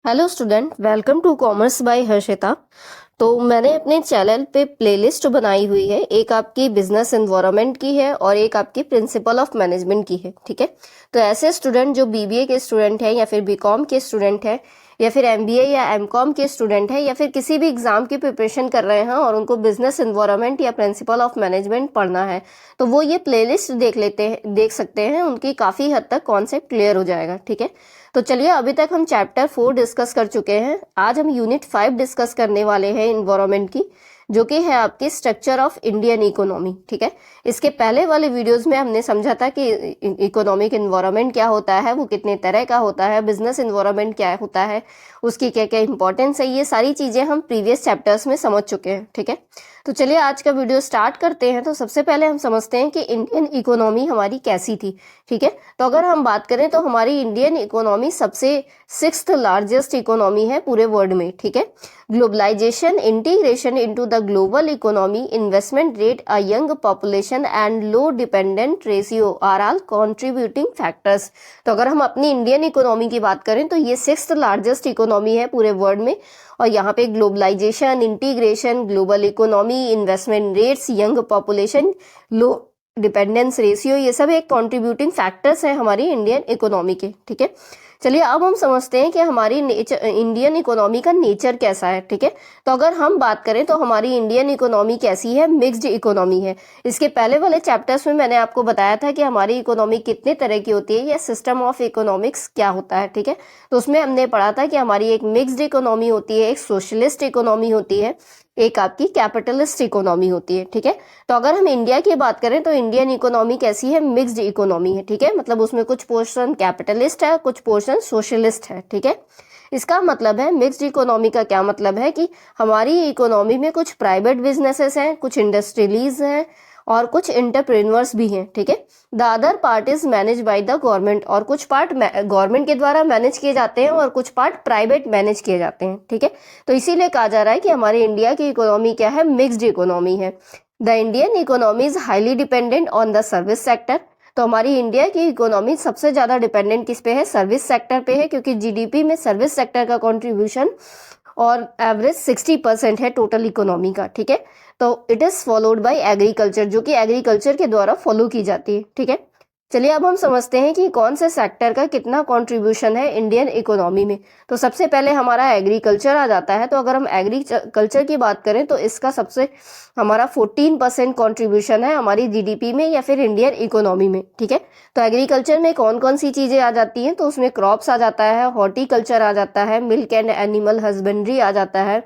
Hello student, welcome to commerce by Harshita. तो मैंने अपने चैनल पे प्लेलिस्ट बनाई हुई है। एक आपकी बिजनेस एनवायरनमेंट की है और एक आपकी प्रिंसिपल ऑफ मैनेजमेंट की है। ठीक है, तो ऐसे स्टूडेंट जो बीबीए के स्टूडेंट हैं या फिर बीकॉम के स्टूडेंट हैं या फिर एमबीए या एमकॉम के स्टूडेंट हैं या फिर किसी भी एग्जाम की प्रिपरेशन कर रहे हैं और उनको बिजनेस एनवायरनमेंट या प्रिंसिपल ऑफ मैनेजमेंट पढ़ना है, तो वो ये प्लेलिस्ट देख सकते हैं। उनकी काफ़ी हद तक कॉन्सेप्ट क्लियर हो जाएगा। ठीक है, तो चलिए, अभी तक हम चैप्टर 4 डिस्कस कर चुके हैं। आज हम यूनिट 5 डिस्कस करने वाले हैं इन्वायरमेंट की, जो कि है आपकी स्ट्रक्चर ऑफ इंडियन इकोनॉमी। ठीक है, इसके पहले वाले वीडियोस में हमने समझा था कि इकोनॉमिक इन्वायरमेंट क्या होता है, वो कितने तरह का होता है, बिजनेस इन्वायरमेंट क्या होता है, उसकी क्या क्या इंपॉर्टेंस है। ये सारी चीजें हम प्रीवियस चैप्टर्स में समझ चुके हैं। ठीक है, तो चलिए आज का वीडियो स्टार्ट करते हैं। तो सबसे पहले हम समझते हैं कि इंडियन इकोनॉमी हमारी कैसी थी। ठीक है, तो अगर हम बात करें तो हमारी इंडियन इकोनॉमी सबसे 6th लार्जेस्ट इकोनॉमी है पूरे वर्ल्ड में। ठीक है, globalisation, integration into the global economy, investment rate, a young population and low dependent ratio are all contributing factors. तो अगर हम अपनी इंडियन इकोनॉमी की बात करें तो ये 6th लार्जेस्ट इकोनॉमी है पूरे वर्ल्ड में। और यहाँ पे globalisation, integration, global economy, investment rates, young population, low dependence ratio, ये सब एक कंट्रीब्यूटिंग फैक्टर्स हैं हमारी इंडियन इकोनॉमी के। ठीक है, चलिए अब हम समझते हैं कि हमारी इंडियन इकोनॉमी का नेचर कैसा है। ठीक है, तो अगर हम बात करें तो हमारी इंडियन इकोनॉमी कैसी है, मिक्स्ड इकोनॉमी है। इसके पहले वाले चैप्टर्स में मैंने आपको बताया था कि हमारी इकोनॉमी कितने तरह की होती है या सिस्टम ऑफ इकोनॉमिक्स क्या होता है। ठीक है, तो उसमें हमने पढ़ा था कि हमारी एक मिक्स्ड इकोनॉमी होती है, एक सोशलिस्ट इकोनॉमी होती है, एक आपकी कैपिटलिस्ट इकोनॉमी होती है। ठीक है, तो अगर हम इंडिया की बात करें तो इंडियन इकोनॉमी कैसी है, मिक्स्ड इकोनॉमी है। ठीक है, मतलब उसमें कुछ पोर्शन कैपिटलिस्ट है, कुछ पोर्शन सोशलिस्ट है। ठीक है, इसका मतलब है मिक्स्ड इकोनॉमी का क्या मतलब है कि हमारी इकोनॉमी में कुछ प्राइवेट बिजनेसेस हैं, कुछ इंडस्ट्रीज हैं और कुछ एंटरप्रेन्योर्स भी हैं। ठीक है, the other part is manage by the government, और कुछ पार्ट गवर्नमेंट के द्वारा मैनेज किए जाते हैं और कुछ पार्ट प्राइवेट मैनेज किए जाते हैं। ठीक है, तो इसीलिए कहा जा रहा है कि हमारी इंडिया की इकोनॉमी क्या है, मिक्स्ड इकोनॉमी है। The Indian economy is highly dependent on the service sector. तो हमारी इंडिया की इकोनॉमी सबसे ज्यादा डिपेंडेंट किस पे है, सर्विस सेक्टर पे है, क्योंकि जीडीपी में सर्विस सेक्टर का कंट्रीब्यूशन और एवरेज 60% है टोटल इकोनॉमी का। ठीक है, तो it is followed by agriculture, जो कि एग्रीकल्चर के द्वारा फॉलो की जाती है। ठीक है, चलिए अब हम समझते हैं कि कौन से सेक्टर का कितना कंट्रीब्यूशन है इंडियन इकोनॉमी में। तो सबसे पहले हमारा एग्रीकल्चर आ जाता है। तो अगर हम एग्रीकल्चर की बात करें तो इसका सबसे हमारा 14% कंट्रीब्यूशन है हमारी जीडीपी में या फिर इंडियन इकोनॉमी में। ठीक है, तो एग्रीकल्चर में कौन कौन सी चीजें आ जाती हैं, तो उसमें क्रॉप्स आ जाता है, हॉर्टिकल्चर आ जाता है, मिल्क एंड एनिमल हस्बेंड्री आ जाता है,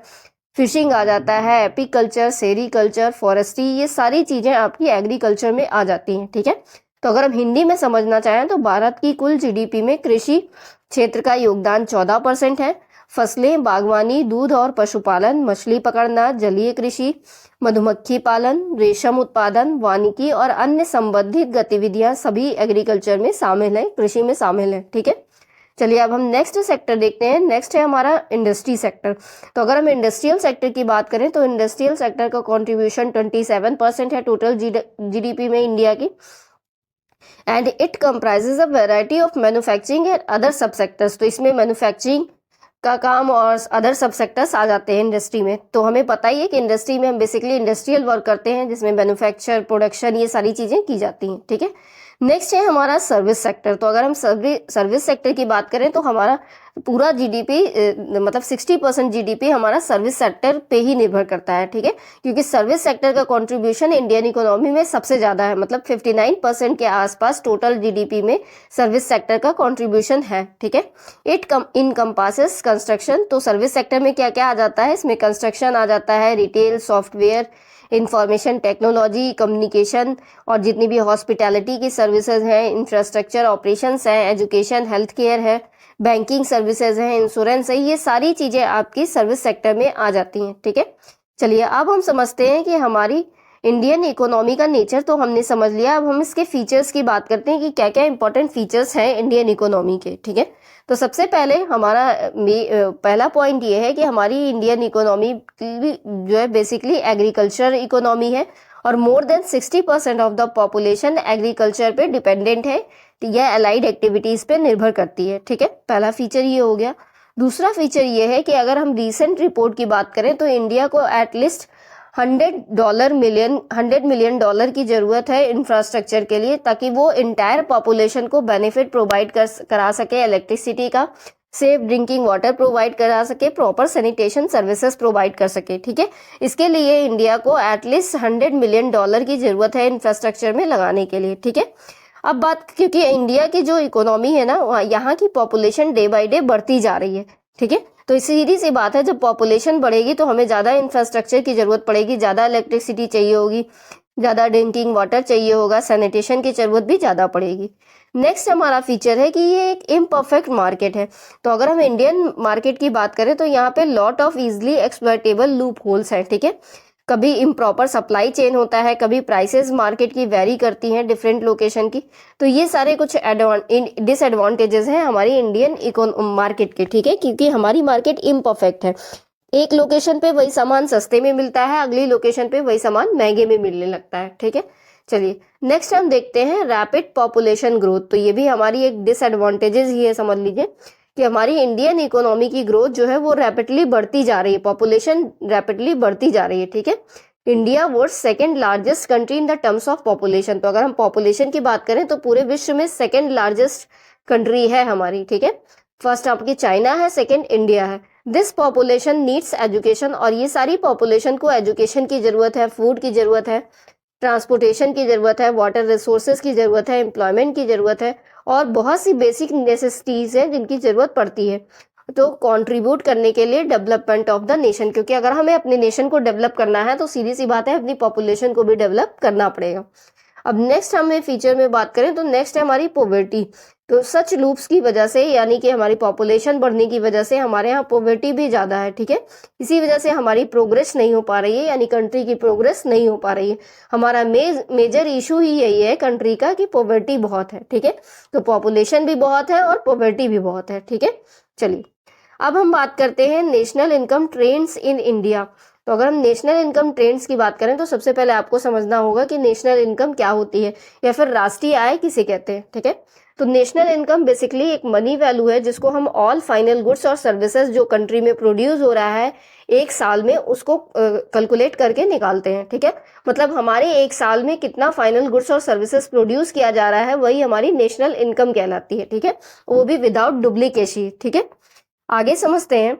फिशिंग आ जाता है, एपीकल्चर, सेरीकल्चर, फॉरेस्ट्री, ये सारी चीजें आपकी एग्रीकल्चर में आ जाती हैं। ठीक है, तो अगर हम हिंदी में समझना चाहें तो भारत की कुल जीडीपी में कृषि क्षेत्र का योगदान 14% है। फसलें, बागवानी, दूध और पशुपालन, मछली पकड़ना, जलीय कृषि, मधुमक्खी पालन, रेशम उत्पादन, वानिकी और अन्य संबंधित गतिविधियां सभी एग्रीकल्चर में शामिल है, कृषि में शामिल है। ठीक है, चलिए अब हम नेक्स्ट सेक्टर देखते हैं। नेक्स्ट है हमारा इंडस्ट्री सेक्टर। तो अगर हम इंडस्ट्रियल सेक्टर की बात करें तो इंडस्ट्रियल सेक्टर का कंट्रीब्यूशन 27% है टोटल जीडीपी में इंडिया की, and it comprises a variety of manufacturing and other सब सेक्टर्स। तो इसमें मैन्युफैक्चरिंग का काम और अदर सब सेक्टर्स आ जाते हैं इंडस्ट्री में। तो हमें पता ही है कि इंडस्ट्री में हम बेसिकली इंडस्ट्रियल वर्क करते हैं, जिसमें मैन्युफैक्चर, प्रोडक्शन, ये सारी चीजें की जाती हैं। ठीक है, नेक्स्ट है हमारा सर्विस सेक्टर। तो अगर हम सर्विस सेक्टर की बात करें तो हमारा पूरा जीडीपी मतलब 60% जीडीपी हमारा सर्विस सेक्टर पे ही निर्भर करता है। ठीक है, क्योंकि सर्विस सेक्टर का कंट्रीब्यूशन इंडियन इकोनॉमी में सबसे ज्यादा है, मतलब 59% के आसपास टोटल जीडीपी में सर्विस सेक्टर का कंट्रीब्यूशन है। ठीक है, इट इनकम्पासेस कंस्ट्रक्शन। तो सर्विस सेक्टर में क्या क्या आ जाता है, इसमें कंस्ट्रक्शन आ जाता है, retail, software, information technology, communication और जितनी भी हॉस्पिटैलिटी की सर्विसेज हैं, इंफ्रास्ट्रक्चर ऑपरेशंस हैं, एजुकेशन, हेल्थ केयर है, बैंकिंग सर्विसेज हैं, इंश्योरेंस है, ये सारी चीजें आपकी सर्विस सेक्टर में आ जाती हैं। ठीक है, चलिए अब हम समझते हैं कि हमारी इंडियन इकोनॉमी का नेचर तो हमने समझ लिया। अब हम इसके फीचर्स की बात करते हैं कि क्या क्या इंपॉर्टेंट फीचर्स हैं इंडियन इकोनॉमी के। ठीक है, तो सबसे पहले हमारा पहला पॉइंट ये है कि हमारी इंडियन इकोनॉमी जो है बेसिकली एग्रीकल्चर इकोनॉमी है और more than 60% of the population agriculture पे डिपेंडेंट है या अलाइड एक्टिविटीज पे निर्भर करती है। ठीक है, पहला फीचर ये हो गया। दूसरा फीचर ये है कि अगर हम रीसेंट रिपोर्ट की बात करें तो इंडिया को एटलीस्ट $100 मिलियन की जरूरत है इंफ्रास्ट्रक्चर के लिए, ताकि वो इंटायर पॉपुलेशन को बेनिफिट प्रोवाइड करा सके, इलेक्ट्रिसिटी का, सेफ ड्रिंकिंग वाटर प्रोवाइड करा सके, प्रॉपर सैनिटेशन सर्विसेज प्रोवाइड कर सके। ठीक है, इसके लिए इंडिया को एटलीस्ट $100 मिलियन की जरूरत है इंफ्रास्ट्रक्चर में लगाने के लिए। ठीक है, अब बात, क्योंकि इंडिया की जो इकोनॉमी है ना, यहाँ की पॉपुलेशन डे बाय डे बढ़ती जा रही है। ठीक है, तो सीधी सी बात है, जब पॉपुलेशन बढ़ेगी तो हमें ज्यादा इंफ्रास्ट्रक्चर की जरूरत पड़ेगी, ज्यादा इलेक्ट्रिसिटी चाहिए होगी, ज्यादा ड्रिंकिंग वाटर चाहिए होगा, सैनिटेशन की जरूरत भी ज्यादा पड़ेगी। नेक्स्ट हमारा फीचर है कि ये एक इम्परफेक्ट मार्केट है। तो अगर हम इंडियन मार्केट की बात करें तो यहाँ पे lot of easily exploitable loopholes है। ठीक है, कभी इम्प्रॉपर सप्लाई चेन होता है, कभी प्राइसेस मार्केट की वेरी करती हैं डिफरेंट लोकेशन की। तो ये सारे कुछ डिसएडवांटेजेस हैं हमारी इंडियन मार्केट के। ठीक है, क्योंकि हमारी मार्केट इम्परफेक्ट है, एक लोकेशन पे वही सामान सस्ते में मिलता है, अगली लोकेशन पे वही सामान महंगे में मिलने लगता है। ठीक है, चलिए नेक्स्ट हम देखते हैं रैपिड पॉपुलेशन ग्रोथ। तो ये भी हमारी एक डिसएडवांटेजेस ही है, समझ लीजिए कि हमारी इंडियन इकोनॉमी की ग्रोथ जो है वो रैपिडली बढ़ती जा रही है, पॉपुलेशन रैपिडली बढ़ती जा रही है। ठीक है, India was second largest country in the terms of population. तो अगर हम पॉपुलेशन की बात करें तो पूरे विश्व में सेकेंड लार्जेस्ट कंट्री है हमारी। ठीक है, फर्स्ट आपकी चाइना है, सेकेंड इंडिया है। दिस पॉपुलेशन नीड्स एजुकेशन, और ये सारी पॉपुलेशन को एजुकेशन की जरूरत है, फूड की जरूरत है, ट्रांसपोर्टेशन की जरूरत है, वाटर रिसोर्सेज की जरूरत है, एम्प्लॉयमेंट की जरूरत है, और बहुत सी बेसिक नेसेसिटीज हैं जिनकी जरूरत पड़ती है तो कंट्रीब्यूट करने के लिए डेवलपमेंट ऑफ द नेशन। क्योंकि अगर हमें अपने नेशन को डेवलप करना है तो सीधी सी बात है अपनी पॉपुलेशन को भी डेवलप करना पड़ेगा। अब नेक्स्ट हमें फीचर में बात करें तो नेक्स्ट है हमारी पॉवर्टी। तो सच लूप्स की वजह से, यानी कि हमारी पॉपुलेशन बढ़ने की वजह से हमारे यहाँ पॉवर्टी भी ज्यादा है। ठीक है, इसी वजह से हमारी प्रोग्रेस नहीं हो पा रही है, यानी कंट्री की प्रोग्रेस नहीं हो पा रही है। हमारा मेजर इशू ही यही है कंट्री का कि पॉवर्टी बहुत है। ठीक है, तो पॉपुलेशन भी बहुत है और पॉवर्टी भी बहुत है। ठीक है, चलिए अब हम बात करते हैं national income trends in India. तो अगर हम नेशनल इनकम ट्रेंड्स की बात करें तो सबसे पहले आपको समझना होगा कि नेशनल इनकम क्या होती है, या फिर राष्ट्रीय आय किसे कहते हैं। ठीक है, तो नेशनल इनकम बेसिकली एक मनी वैल्यू है जिसको हम ऑल फाइनल गुड्स और सर्विसेज जो कंट्री में प्रोड्यूस हो रहा है एक साल में, उसको कैलकुलेट करके निकालते हैं। ठीक है, मतलब हमारे एक साल में कितना फाइनल गुड्स और सर्विसेज प्रोड्यूस किया जा रहा है वही हमारी नेशनल इनकम कहलाती है। ठीक है, वो भी विदाउट डुप्लीकेशन। ठीक है, आगे समझते हैं।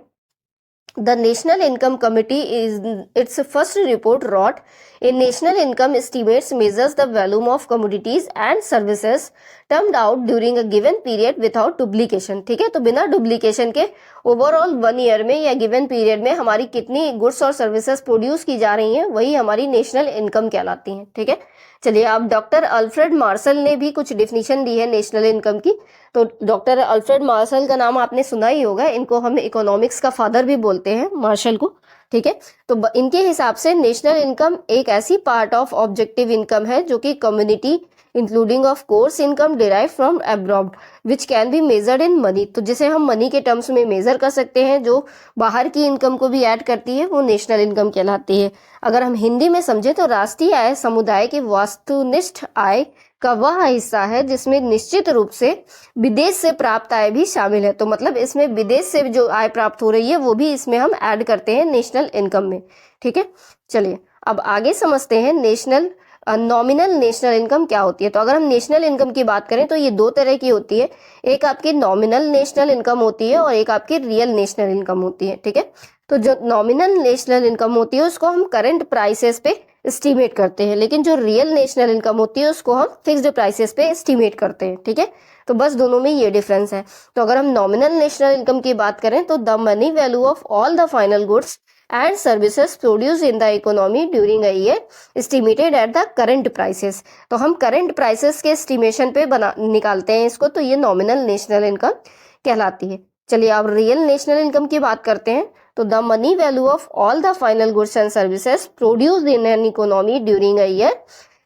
The National Income Committee is its first report wrought a national income estimates measures the volume of commodities and services turned out during a given period without duplication। ठीक है, तो बिना डुप्लीकेशन के ओवरऑल 1 ईयर में या given period में हमारी कितनी गुड्स और सर्विसेज प्रोड्यूस की जा रही हैं वही हमारी नेशनल इनकम कहलाती हैं। ठीक है, चलिए अब डॉक्टर अल्फ्रेड मार्शल ने भी कुछ डिफिनीशन दी है नेशनल इनकम की। तो डॉक्टर अल्फ्रेड मार्शल का नाम आपने सुना ही होगा, इनको हम इकोनॉमिक्स का फादर भी बोलते हैं, मार्शल को। ठीक है, तो इनके हिसाब से नेशनल इनकम एक ऐसी पार्ट ऑफ ऑब्जेक्टिव इनकम है जो कि community including of course income derive from abroad which can be measured in money. तो जिसे हम मनी के टर्म्स में मेजर कर सकते हैं, जो बाहर की इनकम को भी ऐड करती है, वो नेशनल इनकम कहलाती है। अगर हम हिंदी में समझे तो राष्ट्रीय आय समुदाय के वस्तुनिष्ठ आय का वह हिस्सा है जिसमें निश्चित रूप से विदेश से प्राप्त आय भी शामिल है। तो मतलब इसमें विदेश से जो आय प्राप्त हो रही है वो भी इसमें हम ऐड करते हैं नेशनल इनकम में। ठीक है, चलिए अब आगे समझते हैं नॉमिनल नेशनल इनकम क्या होती है। तो अगर हम नेशनल इनकम की बात करें तो ये दो तरह की होती है, एक आपकी नॉमिनल नेशनल इनकम होती है और एक आपकी रियल नेशनल इनकम होती है। ठीक है, तो जो नॉमिनल नेशनल इनकम होती है उसको हम करंट प्राइसेस पे एस्टिमेट करते हैं, लेकिन जो रियल नेशनल इनकम होती है उसको हम फिक्स्ड प्राइसेस पे एस्टिमेट करते हैं। ठीक है, तो बस दोनों में ये डिफरेंस है। तो अगर हम नॉमिनल नेशनल इनकम की बात करें तो the money value of all the final goods and services produce in the economy during a year estimated at the current prices. तो हम करंट प्राइसेस के एस्टिमेशन पे निकालते हैं इसको, तो ये नॉमिनल नेशनल इनकम कहलाती है। चलिए अब रियल नेशनल इनकम की बात करते हैं। तो the money value of all the final goods and services produce in an economy during a year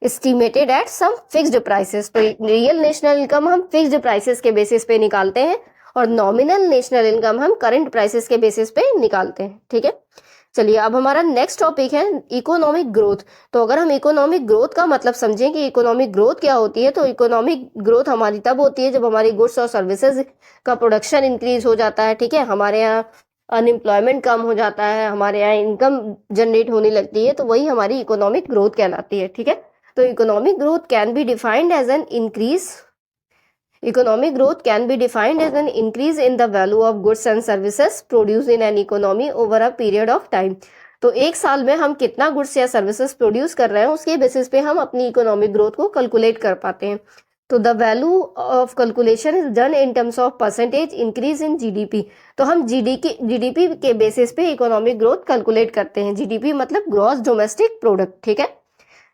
estimated at some fixed prices. तो रियल नेशनल इनकम हम फिक्स्ड प्राइसेस के बेसिस पे निकालते हैं और नॉमिनल नेशनल इनकम हम current prices के basis पे निकालते हैं। ठीक है, चलिए अब हमारा नेक्स्ट टॉपिक है इकोनॉमिक ग्रोथ। तो अगर हम इकोनॉमिक ग्रोथ का मतलब समझें कि इकोनॉमिक ग्रोथ क्या होती है, तो इकोनॉमिक ग्रोथ हमारी तब होती है जब हमारी गुड्स और सर्विसेज का प्रोडक्शन इंक्रीज हो जाता है, ठीक है, हमारे यहाँ अनएम्प्लॉयमेंट कम हो जाता है, हमारे यहाँ इनकम जनरेट होने लगती है, तो वही हमारी इकोनॉमिक ग्रोथ कहलाती है, ठीक है। तो economic growth can be defined as an increase Economic growth can be defined as an increase in the value of goods and services produced in an economy over a period of time. तो एक साल में हम कितना goods या services produce कर रहे हैं उसके बेसिस पे हम अपनी इकोनॉमिक ग्रोथ को कैलकुलेट कर पाते हैं। तो the value of calculation is done in terms of percentage increase in GDP. तो हम जीडीपी के बेसिस पे इकोनॉमिक ग्रोथ कैलकुलेट करते हैं। जीडीपी मतलब ग्रॉस डोमेस्टिक प्रोडक्ट, ठीक है।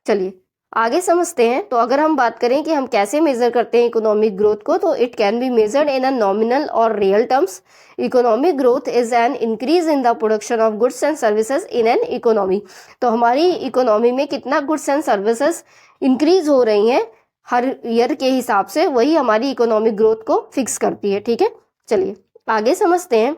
चलिए आगे समझते हैं। तो अगर हम बात करें कि हम कैसे मेजर करते हैं इकोनॉमिक ग्रोथ को, तो it can be measured in a nominal और real terms. Economic growth is an increase in the production of goods and services in an economy. तो हमारी इकोनॉमी में कितना गुड्स एंड सर्विसेज इंक्रीज हो रही हैं हर ईयर के हिसाब से, वही हमारी इकोनॉमिक ग्रोथ को फिक्स करती है, ठीक है। चलिए आगे समझते हैं।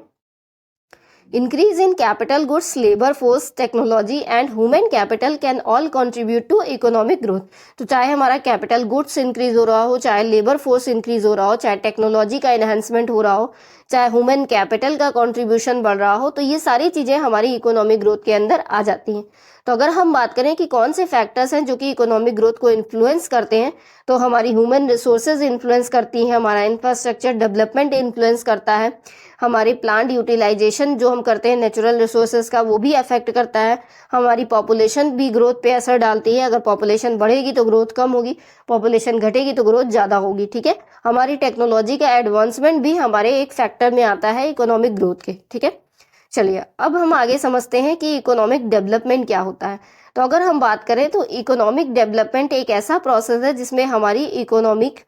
Increase in capital goods, labor force, technology and human capital can all contribute to economic growth. तो चाहे हमारा कैपिटल गुड्स इंक्रीज हो रहा हो, चाहे लेबर फोर्स इंक्रीज हो रहा हो, चाहे टेक्नोलॉजी का एनहेंसमेंट हो रहा हो, चाहे ह्यूमन कैपिटल का कंट्रीब्यूशन बढ़ रहा हो, तो ये सारी चीजें हमारी इकोनॉमिक ग्रोथ के अंदर आ जाती हैं। तो अगर हम बात करें कि कौन से फैक्टर्स हैं जो कि इकोनॉमिक ग्रोथ को इन्फ्लुएंस करते हैं, तो हमारी ह्यूमन रिसोर्सेज इन्फ्लुएंस करती हैं, हमारा इंफ्रास्ट्रक्चर डेवलपमेंट इन्फ्लुएंस करता है, हमारी प्लांट यूटिलाइजेशन जो हम करते हैं नेचुरल रिसोर्सेज का वो भी अफेक्ट करता है, हमारी पॉपुलेशन भी ग्रोथ पे असर डालती है। अगर पॉपुलेशन बढ़ेगी तो ग्रोथ कम होगी, पॉपुलेशन घटेगी तो ग्रोथ ज़्यादा होगी, ठीक है। हमारी टेक्नोलॉजी का एडवांसमेंट भी हमारे एक फैक्टर में आता है इकोनॉमिक ग्रोथ के, ठीक है। चलिए अब हम आगे समझते हैं कि इकोनॉमिक डेवलपमेंट क्या होता है। तो अगर हम बात करें तो इकोनॉमिक डेवलपमेंट एक ऐसा प्रोसेस है जिसमें हमारी इकोनॉमिक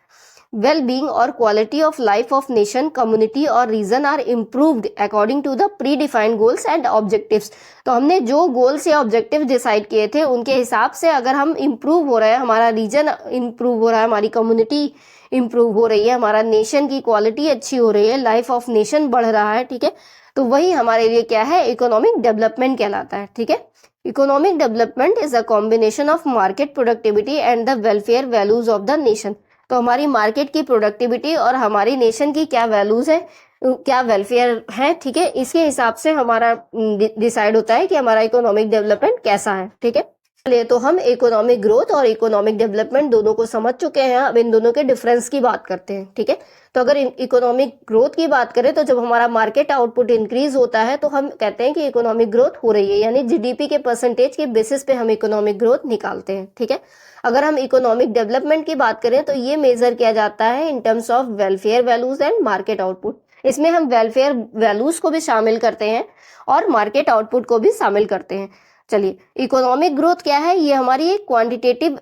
वेल बीइंग और quality of life of nation, community और region are improved according to the predefined goals and objectives. तो हमने जो गोल्स या ऑब्जेक्टिव डिसाइड किए थे उनके हिसाब से अगर हम इम्प्रूव हो रहे हैं, हमारा रीजन इम्प्रूव हो रहा है, हमारी कम्युनिटी इम्प्रूव हो रही है, हमारा नेशन की क्वालिटी अच्छी हो रही है, लाइफ ऑफ नेशन बढ़ रहा है, ठीक है, तो वही हमारे लिए क्या है, इकोनॉमिक डेवलपमेंट कहलाता है, ठीक है। Economic development is a combination of market productivity and the welfare values of the nation. तो हमारी मार्केट की प्रोडक्टिविटी और हमारी नेशन की क्या वैल्यूज है, क्या वेलफेयर है, ठीक है, इसके हिसाब से हमारा डिसाइड होता है कि हमारा इकोनॉमिक डेवलपमेंट कैसा है, ठीक है। चलिए तो हम इकोनॉमिक ग्रोथ और इकोनॉमिक डेवलपमेंट दोनों को समझ चुके हैं। अब इन दोनों के डिफरेंस की बात करते हैं, ठीक है। तो अगर इकोनॉमिक ग्रोथ की बात करें तो जब हमारा मार्केट आउटपुट इंक्रीज होता है तो हम कहते हैं कि इकोनॉमिक ग्रोथ हो रही है, यानी जीडीपी के परसेंटेज के बेसिस पे हम इकोनॉमिक ग्रोथ निकालते हैं, ठीक है। अगर हम इकोनॉमिक डेवलपमेंट की बात करें तो ये मेजर किया जाता है in terms of welfare values and market output. इसमें हम वेलफेयर वैल्यूज को भी शामिल करते हैं और मार्केट आउटपुट को भी शामिल करते हैं। चलिए इकोनॉमिक ग्रोथ क्या है, ये हमारी एक क्वांटिटेटिव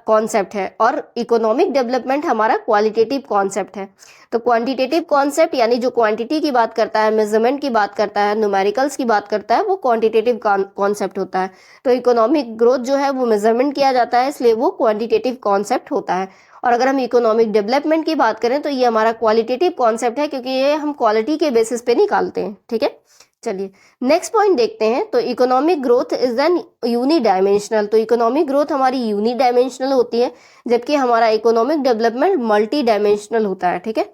कॉन्सेप्ट है और इकोनॉमिक डेवलपमेंट हमारा क्वालिटेटिव कॉन्सेप्ट है। तो क्वांटिटेटिव कॉन्सेप्ट यानी जो क्वांटिटी की बात करता है, मेजरमेंट की बात करता है, न्यूमेरिकल्स की बात करता है, वो क्वांटिटेटिव कॉन्सेप्ट होता है। तो इकोनॉमिक ग्रोथ जो है वो मेजरमेंट किया जाता है, इसलिए वो क्वांटिटेटिव कॉन्सेप्ट होता है। और अगर हम इकोनॉमिक डेवलपमेंट की बात करें तो ये हमारा क्वालिटेटिव कॉन्सेप्ट है, क्योंकि ये हम क्वालिटी के बेसिस पे निकालते हैं, ठीक है। चलिए नेक्स्ट पॉइंट देखते हैं। तो इकोनॉमिक ग्रोथ इज एन यूनिडायमेंशनल। तो इकोनॉमिक ग्रोथ हमारी यूनिडायमेंशनल होती है, जबकि हमारा इकोनॉमिक डेवलपमेंट मल्टी डायमेंशनल होता है, ठीक है।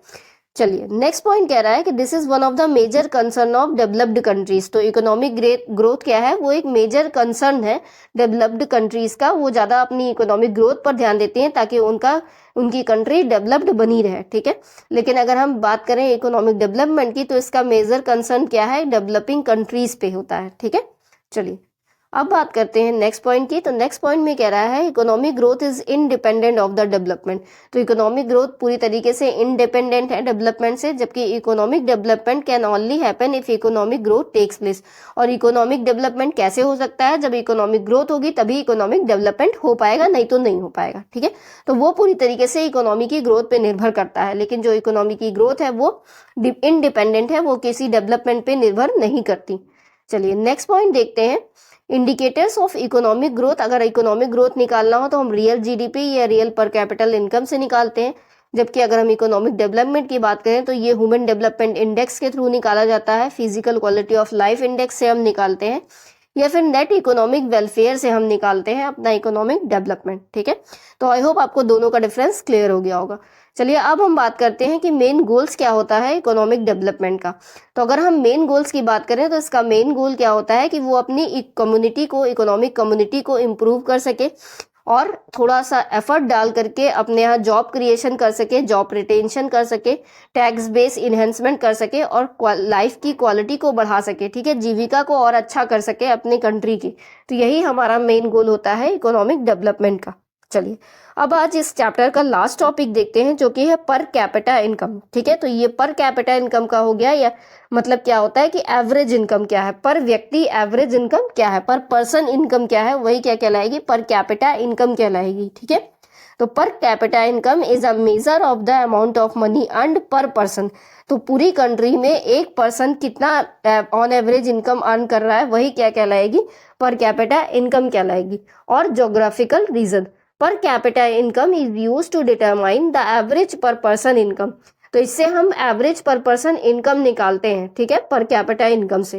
चलिए नेक्स्ट पॉइंट कह रहा है कि this is one of the major concern of developed countries. तो इकोनॉमिक ग्रोथ क्या है, वो एक मेजर कंसर्न है डेवलप्ड कंट्रीज का। वो ज्यादा अपनी इकोनॉमिक ग्रोथ पर ध्यान देती हैं ताकि उनकी कंट्री डेवलप्ड बनी रहे, ठीक है। लेकिन अगर हम बात करें इकोनॉमिक डेवलपमेंट की तो इसका मेजर कंसर्न क्या है, डेवलपिंग कंट्रीज पे होता है, ठीक है। चलिए अब बात करते हैं नेक्स्ट पॉइंट की। तो नेक्स्ट पॉइंट में कह रहा है economic growth is independent of the development. तो इकोनॉमिक ग्रोथ पूरी तरीके से इंडिपेंडेंट है डेवलपमेंट से, जबकि economic development can only happen if economic growth takes place. और इकोनॉमिक डेवलपमेंट कैसे हो सकता है, जब इकोनॉमिक ग्रोथ होगी तभी इकोनॉमिक डेवलपमेंट हो पाएगा, नहीं तो नहीं हो पाएगा, ठीक है। तो वो पूरी तरीके से इकोनॉमी की ग्रोथ पे निर्भर करता है, लेकिन जो इकोनॉमी की ग्रोथ है वो इंडिपेंडेंट है, वो किसी डेवलपमेंट पे निर्भर नहीं करती। चलिए नेक्स्ट पॉइंट देखते हैं, इंडिकेटर्स ऑफ इकोनॉमिक ग्रोथ। अगर इकोनॉमिक ग्रोथ निकालना हो तो हम रियल जीडीपी या रियल पर कैपिटल इनकम से निकालते हैं, जबकि अगर हम इकोनॉमिक डेवलपमेंट की बात करें तो ये ह्यूमन डेवलपमेंट इंडेक्स के थ्रू निकाला जाता है, physical quality of life index से हम निकालते हैं, या फिर नेट इकोनॉमिक वेलफेयर से हम निकालते हैं अपना इकोनॉमिक डेवलपमेंट। ठीक है, तो आई होप आपको दोनों का डिफरेंस क्लियर हो गया होगा। चलिए अब हम बात करते हैं कि मेन गोल्स क्या होता है इकोनॉमिक डेवलपमेंट का। तो अगर हम मेन गोल्स की बात करें तो इसका मेन गोल क्या होता है कि वो अपनी कम्युनिटी को, इकोनॉमिक कम्युनिटी को इम्प्रूव कर सके और थोड़ा सा एफर्ट डाल करके अपने यहाँ जॉब क्रिएशन कर सके, जॉब रिटेंशन कर सके, टैक्स बेस इन्हेंसमेंट कर सके और लाइफ की क्वालिटी को बढ़ा सके। ठीक है, जीविका को और अच्छा कर सके अपनी कंट्री की। तो यही हमारा मेन गोल होता है इकोनॉमिक डेवलपमेंट का। चलिए अब आज इस चैप्टर का लास्ट टॉपिक देखते हैं जो कि है पर कैपिटा इनकम। ठीक है, तो ये पर कैपिटा इनकम का हो गया, या मतलब क्या होता है कि एवरेज इनकम क्या है, पर व्यक्ति एवरेज इनकम क्या है, पर पर्सन इनकम क्या है, वही क्या कहलाएगी, पर कैपिटा इनकम कहलाएगी। ठीक है, तो per capita income is a measure of the amount of money earned पर पर्सन। तो पूरी कंट्री में एक पर्सन कितना ऑन एवरेज इनकम अर्न कर रहा है वही क्या कहलाएगी, पर कैपिटा इनकम कहलाएगी। और geographical region, per capita income is used to determine the average per person income. तो इससे हम एवरेज पर पर्सन इनकम निकालते हैं। ठीक है, पर कैपिटा इनकम से,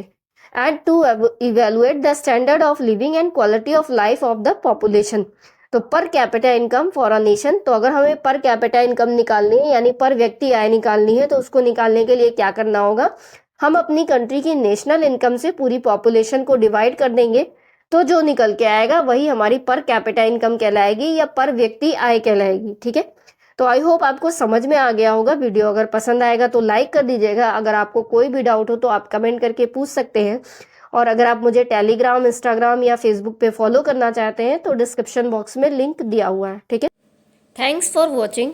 and to evaluate the standard of living and quality of life of the population. तो per capita income for a nation, तो अगर हमें पर कैपिटा इनकम निकालनी है यानी पर व्यक्ति आय निकालनी है, तो उसको निकालने के लिए क्या करना होगा, हम अपनी कंट्री की नेशनल इनकम से पूरी पॉपुलेशन को डिवाइड कर देंगे, तो जो निकल के आएगा वही हमारी पर कैपिटा इनकम कहलाएगी या पर व्यक्ति आय कहलाएगी। ठीक है, तो आई होप आपको समझ में आ गया होगा। वीडियो अगर पसंद आएगा तो लाइक कर दीजिएगा। अगर आपको कोई भी डाउट हो तो आप कमेंट करके पूछ सकते हैं। और अगर आप मुझे टेलीग्राम, इंस्टाग्राम या फेसबुक पे फॉलो करना चाहते हैं तो डिस्क्रिप्शन बॉक्स में लिंक दिया हुआ है। ठीक है, थैंक्स फॉर वॉचिंग।